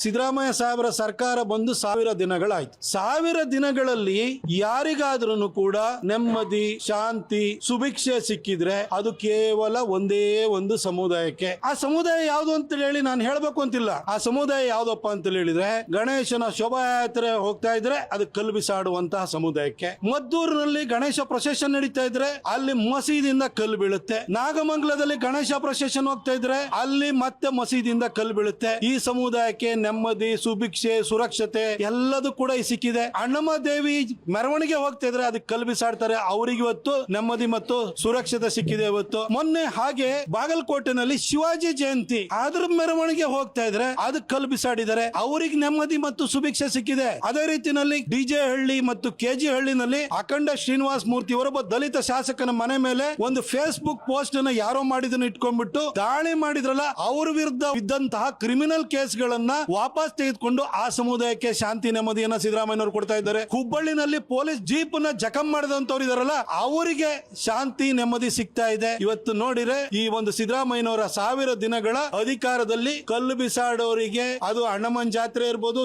ಸಿದ್ದರಾಮಯ್ಯ ಸಾಹೇಬರ ಸರ್ಕಾರ ಬಂದು 1000 ದಿನಗಳಾಯ್ತು. 1000 ದಿನಗಳಲ್ಲಿ ಯಾರಿಗಾದ್ರೂ ಕೂಡ ನೆಮ್ಮದಿ, ಶಾಂತಿ, ಸುಭಿಕ್ಷೆ ಸಿಕ್ಕಿದ್ರೆ ಅದು ಕೇವಲ ಒಂದೇ ಒಂದು ಸಮುದಾಯಕ್ಕೆ. ಆ ಸಮುದಾಯ ಯಾವುದು ಅಂತ ಹೇಳಿ ನಾನು ಹೇಳಬೇಕು ಅಂತಿಲ್ಲ. ಆ ಸಮುದಾಯ ಯಾವ್ದಪ್ಪ ಅಂತ ಹೇಳಿದ್ರೆ ಗಣೇಶನ ಶೋಭಾಯಾತ್ರೆ ಹೋಗ್ತಾ ಇದ್ರೆ ಅದು ಕಲ್ಲು ಬಿಸಾಡುವಂತಹ ಸಮುದಾಯಕ್ಕೆ. ಮದ್ದೂರಿನಲ್ಲಿ ಗಣೇಶ ಪ್ರೊಸೆಷನ್ ನಡೀತಾ ಇದ್ರೆ ಅಲ್ಲಿ ಮಸೀದಿಯಿಂದ ಕಲ್ಲು ಬೀಳುತ್ತೆ. ನಾಗಮಂಗಲದಲ್ಲಿ ಗಣೇಶ ಪ್ರೊಸೆಷನ್ ಹೋಗ್ತಾ ಇದ್ರೆ ಅಲ್ಲಿ ಮತ್ತೆ ಮಸೀದಿಯಿಂದ ಕಲ್ಲು ಬೀಳುತ್ತೆ. ಈ ಸಮುದಾಯಕ್ಕೆ ನೆಮ್ಮದಿ, ಸುಭಿಕ್ಷೆ, ಸುರಕ್ಷತೆ ಎಲ್ಲದೂ ಕೂಡ ಸಿಕ್ಕಿದೆ. ಅಣ್ಣಮ್ಮ ದೇವಿ ಮೆರವಣಿಗೆ ಹೋಗ್ತಾ ಇದ್ರೆ ಅದಕ್ಕೆ ಕಲ್ಲು ಬಿಸಾಡ್ತಾರೆ. ಅವ್ರಿಗೆ ಇವತ್ತು ನೆಮ್ಮದಿ ಮತ್ತು ಸುರಕ್ಷತೆ ಸಿಕ್ಕಿದೆ. ಇವತ್ತು ಮೊನ್ನೆ ಹಾಗೆ ಬಾಗಲಕೋಟೆನಲ್ಲಿ ಶಿವಾಜಿ ಜಯಂತಿ ಅದ್ರ ಮೆರವಣಿಗೆ ಹೋಗ್ತಾ ಇದ್ರೆ ಅದಕ್ಕೆ ಕಲ್ಲು ಬಿಸಾಡಿದ್ದಾರೆ. ಅವರಿಗೆ ನೆಮ್ಮದಿ ಮತ್ತು ಸುಭಿಕ್ಷೆ ಸಿಕ್ಕಿದೆ. ಅದೇ ರೀತಿಯಲ್ಲಿ ಡಿಜೆ ಹಳ್ಳಿ ಮತ್ತು ಕೆಜಿ ಹಳ್ಳಿನಲ್ಲಿ ಅಖಂಡ ಶ್ರೀನಿವಾಸ ಮೂರ್ತಿ ಅವರೊಬ್ಬ ದಲಿತ ಶಾಸಕನ ಮನೆ ಮೇಲೆ ಒಂದು ಫೇಸ್ಬುಕ್ ಪೋಸ್ಟ್ ಅನ್ನ ಯಾರೋ ಮಾಡಿದನ್ನು ಇಟ್ಕೊಂಡ್ಬಿಟ್ಟು ದಾಳಿ ಮಾಡಿದ್ರಲ್ಲ, ಅವ್ರ ವಿರುದ್ಧ ಇದ್ದಂತಹ ಕ್ರಿಮಿನಲ್ ಕೇಸ್ಗಳನ್ನ ವಾಪಸ್ ತೆಗೆದುಕೊಂಡು ಆ ಸಮುದಾಯಕ್ಕೆ ಶಾಂತಿ ನೆಮ್ಮದಿಯನ್ನ ಸಿದ್ದರಾಮಯ್ಯನವರು ಕೊಡ್ತಾ ಇದ್ದಾರೆ. ಹುಬ್ಬಳ್ಳಿನಲ್ಲಿ ಪೊಲೀಸ್ ಜೀಪ್ ನ ಜಖಂ ಮಾಡಿದಂತವ್ರು ಇದಾರಲ್ಲ, ಅವರಿಗೆ ಶಾಂತಿ ನೆಮ್ಮದಿ ಸಿಗ್ತಾ ಇದೆ. ಇವತ್ತು ನೋಡಿದ್ರೆ ಈ ಒಂದು ಸಿದ್ದರಾಮಯ್ಯನವರ 1000 ದಿನಗಳ ಅಧಿಕಾರದಲ್ಲಿ ಕಲ್ಲು ಬಿಸಾಡೋರಿಗೆ, ಅದು ಅಣ್ಣಮ್ಮನ ಜಾತ್ರೆ ಇರ್ಬೋದು,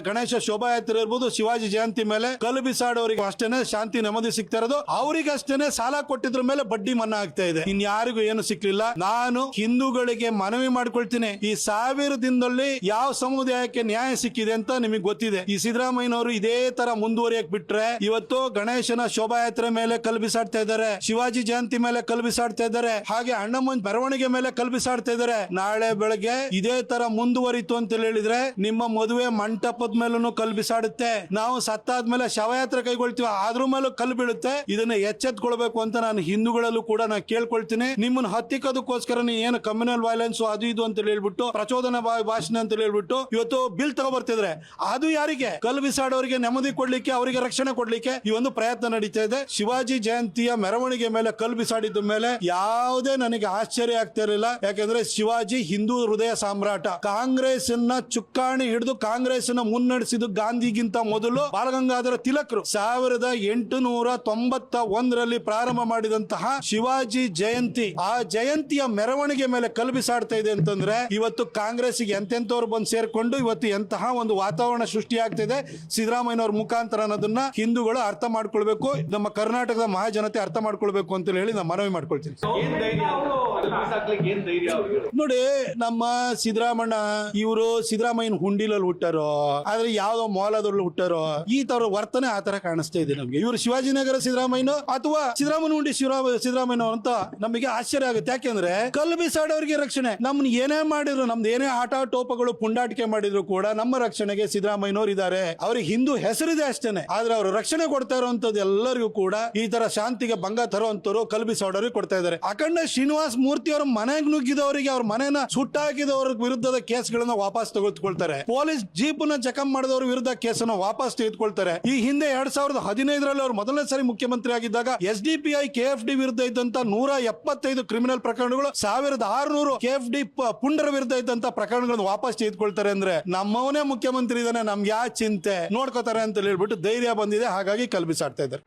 ಗಣೇಶ ಶೋಭಾಯಾತ್ರೆ ಇರ್ಬೋದು, ಶಿವಾಜಿ ಜಯಂತಿ ಮೇಲೆ ಕಲ್ಲು ಬಿಸಾಡೋರಿಗೆ ಅಷ್ಟೇನೆ ಶಾಂತಿ ನೆಮ್ಮದಿ ಸಿಗ್ತಾ ಇರೋದು. ಅವರಿಗೆ ಅಷ್ಟೇನೆ ಸಾಲ ಕೊಟ್ಟಿದ್ರ ಮೇಲೆ ಬಡ್ಡಿ ಮನ್ನಾ ಆಗ್ತಾ ಇದೆ. ಇನ್ಯಾರಿಗೂ ಏನು ಸಿಕ್ಲಿಲ್ಲ. ನಾನು ಹಿಂದೂಗಳಿಗೆ ಮನವಿ ಮಾಡ್ಕೊಳ್ತೀನಿ, ಈ 1000 ದಿನದಲ್ಲಿ ಯಾವ ಸಮುದಾಯಕ್ಕೆ ನ್ಯಾಯ ಸಿಕ್ಕಿದೆ ಅಂತ ನಿಮಗೆ ಗೊತ್ತಿದೆ. ಈ ಸಿದ್ದರಾಮಯ್ಯನವರು ಇದೇ ತರ ಮುಂದುವರಿಯಕ್ ಬಿಟ್ರೆ ಇವತ್ತು ಗಣೇಶನ ಶೋಭಾಯಾತ್ರೆ ಮೇಲೆ ಕಲ್ಲು ಬಿಸಾಡ್ತಾ ಇದ್ದಾರೆ, ಶಿವಾಜಿ ಜಯಂತಿ ಮೇಲೆ ಕಲ್ಲು ಬಿಸಾಡ್ತಾ ಇದ್ದಾರೆ, ಹಾಗೆ ಅಣ್ಣಮ್ಮನ ಮೆರವಣಿಗೆ ಮೇಲೆ ಕಲ್ಲು ಬಿಸಾಡ್ತಾ ಇದ್ದಾರೆ. ನಾಳೆ ಬೆಳಗ್ಗೆ ಇದೇ ತರ ಮುಂದುವರಿತು ಅಂತ ಹೇಳಿದ್ರೆ ನಿಮ್ಮ ಮದುವೆ ಮಂಟಪದ ಮೇಲೂ ಕಲ್ಲು ಬಿಸಾಡುತ್ತೆ. ನಾವು ಸತ್ತಾದ್ಮೇಲೆ ಶವಯಾತ್ರೆ ಕೈಗೊಳ್ತೀವಿ, ಅದ್ರ ಮೇಲೂ ಕಲ್ಲು ಬೀಳುತ್ತೆ. ಇದನ್ನ ಎಚ್ಚೆತ್ಕೊಳ್ಬೇಕು ಅಂತ ನಾನು ಹಿಂದೂಗಳಲ್ಲೂ ಕೂಡ ನಾನು ಕೇಳ್ಕೊಳ್ತೀನಿ. ನಿಮ್ಮನ್ನ ಹತ್ತಿಕ್ಕೋದಕ್ಕೋಸ್ಕರ ಏನು ಕಮ್ಯುನಲ್ ವೈಲೆನ್ಸ್ ಅದು ಇದು ಅಂತ ಹೇಳ್ಬಿಟ್ಟು, ಪ್ರಚೋದನಾ ಭಾಷಣ ಅಂತ ಹೇಳ್ಬಿಟ್ಟು ಇವತ್ತು ಬಿಲ್ ತಗೊಬರ್ತಿದ್ರೆ ಅದು ಯಾರಿಗೆ? ಕಲ್ಲು ಬಿಸಾಡೋರಿಗೆ ನೆಮ್ಮದಿ ಕೊಡ್ಲಿಕ್ಕೆ, ಅವರಿಗೆ ರಕ್ಷಣೆ ಕೊಡ್ಲಿಕ್ಕೆ ಈ ಒಂದು ಪ್ರಯತ್ನ ನಡೀತಾ ಇದೆ. ಶಿವಾಜಿ ಜಯಂತಿಯ ಮೆರವಣಿಗೆ ಮೇಲೆ ಕಲ್ಲು ಬಿಸಾಡಿದ ಮೇಲೆ ಯಾವುದೇ ನನಗೆ ಆಶ್ಚರ್ಯ ಆಗ್ತಾ ಇರಲಿಲ್ಲ. ಯಾಕಂದ್ರೆ ಶಿವಾಜಿ ಹಿಂದೂ ಹೃದಯ ಸಾಮ್ರಾಟ. ಕಾಂಗ್ರೆಸ್ ಚುಕ್ಕಾಣಿ ಹಿಡಿದು ಕಾಂಗ್ರೆಸ್ ಮುನ್ನಡೆಸಿದ ಗಾಂಧಿಗಿಂತ ಮೊದಲು ಬಾಲಗಂಗಾಧರ ತಿಲಕರು 1891ರಲ್ಲಿ ಪ್ರಾರಂಭ ಮಾಡಿದಂತಹ ಶಿವಾಜಿ ಜಯಂತಿ, ಆ ಜಯಂತಿಯ ಮೆರವಣಿಗೆ ಮೇಲೆ ಕಲ್ಲು ಬಿಸಾಡ್ತಾ ಇದೆ ಅಂತಂದ್ರೆ ಇವತ್ತು ಕಾಂಗ್ರೆಸ್ಗೆ ಎಂತೆಂತವ್ರು ಬಂದು ಸೇರ್ಕೊಂಡು ಇವತ್ತು ಎಂತಹ ಒಂದು ವಾತಾವರಣ ಸೃಷ್ಟಿ ಆಗ್ತಿದೆ ಸಿದ್ದರಾಮಯ್ಯನವ್ರ ಮುಖಾಂತರ ಅನ್ನೋದನ್ನ ಹಿಂದೂಗಳು ಅರ್ಥ ಮಾಡ್ಕೊಳ್ಬೇಕು, ನಮ್ಮ ಕರ್ನಾಟಕದ ಮಹಾಜನತೆ ಅರ್ಥ ಮಾಡ್ಕೊಳ್ಬೇಕು ಅಂತ ಹೇಳಿ ನಾನು ಮನವಿ ಮಾಡ್ಕೊಳ್ತೀನಿ. ನೋಡಿ, ನಮ್ಮ ಸಿದ್ದರಾಮಣ್ಣ ಇವರು ಸಿದ್ದರಾಮಯ್ಯನ ಹುಂಡಿಲಲ್ಲಿ ಹುಟ್ಟಾರೋ, ಆದ್ರೆ ಯಾವ್ದೋ ಮೌಲದಲ್ಲಿ ಹುಟ್ಟಾರೋ, ಈ ತರ ವರ್ತನೆ ಆ ತರ ಕಾಣಿಸ್ತಾ ಇದೆ ನಮ್ಗೆ. ಇವರು ಶಿವಾಜಿನಗರ ಸಿದ್ದರಾಮಯ್ಯನೋ ಅಥವಾ ಸಿದ್ದರಾಮಯ್ಯ ಹುಂಡಿ ಸಿದ್ದರಾಮಯ್ಯ ಅಂತ ನಮಗೆ ಆಶ್ಚರ್ಯ ಆಗುತ್ತೆ. ಯಾಕೆಂದ್ರೆ ಕಲ್ಲು ಬಿಸಾಡೋರಿಗೆ ರಕ್ಷಣೆ, ನಮ್ನ ಏನೇ ಮಾಡಿದ್ರು, ನಮ್ದು ಏನೇ ಆಟ ಟೋಪಗಳು ಪುಂಡಾಟಿಕೆ ಮಾಡಿದ್ರು ಕೂಡ ನಮ್ಮ ರಕ್ಷಣೆಗೆ ಸಿದ್ದರಾಮಯ್ಯನವರು ಇದ್ದಾರೆ. ಅವ್ರಿಗೆ ಹಿಂದೂ ಹೆಸರಿದೆ ಅಷ್ಟೇನೆ, ಆದ್ರೆ ಅವರು ರಕ್ಷಣೆ ಕೊಡ್ತಾ ಇರುವಂತದ್ದು ಎಲ್ಲರಿಗೂ ಕೂಡ ಈ ತರ ಶಾಂತಿಗೆ ಭಂಗ ತರುವಂತರು ಕಲ್ಲು ಬಿಸಾಡೋರಿಗೆ ಕೊಡ್ತಾ ಇದ್ದಾರೆ. ಅಖಂಡ ಶ್ರೀನಿವಾಸ ಮೂರ್ತಿ ಅವರ ಮನೆಗೆ ನುಗ್ಗಿದವರಿಗೆ, ಅವ್ರ ಮನೆಯನ್ನ ಸುಟ್ಟಾಕಿದವರ ವಿರುದ್ಧದ ಕೇಸ್ಗಳನ್ನ ವಾಪಸ್ ತೆಗೆದುಕೊಳ್ತಾರೆ. ಪೊಲೀಸ್ ಜೀಪ್ ನ ಜಖಂ ಮಾಡಿದವರ ವಿರುದ್ಧ ಕೇಸನ್ನು ವಾಪಸ್ ತೆಗೆದುಕೊಳ್ತಾರೆ. ಈ ಹಿಂದೆ 2015ರಲ್ಲಿ ಅವರು ಮೊದಲನೇ ಸಾರಿ ಮುಖ್ಯಮಂತ್ರಿ ಆಗಿದ್ದಾಗ SDPI KFD ವಿರುದ್ಧ ಇದ್ದಂತ 175 ಕ್ರಿಮಿನಲ್ ಪ್ರಕರಣಗಳು, 1600 KFD ಪುಂಡರ ವಿರುದ್ಧ ಇದ್ದಂತ ಪ್ರಕರಣಗಳನ್ನು ವಾಪಸ್ ತೆಗೆದುಕೊಳ್ತಾರೆ. ಅಂದ್ರೆ ನಮ್ಮವನೇ ಮುಖ್ಯಮಂತ್ರಿ ಇದ್ದಾನೆ, ನಮ್ಗೆ ಯಾವ ಚಿಂತೆ, ನೋಡ್ಕೋತಾರೆ ಅಂತ ಹೇಳ್ಬಿಟ್ಟು ಧೈರ್ಯ ಬಂದಿದೆ. ಹಾಗಾಗಿ ಕಲ್ಲು ಬಿಸಾಡ್ತಾ ಇದ್ದಾರೆ.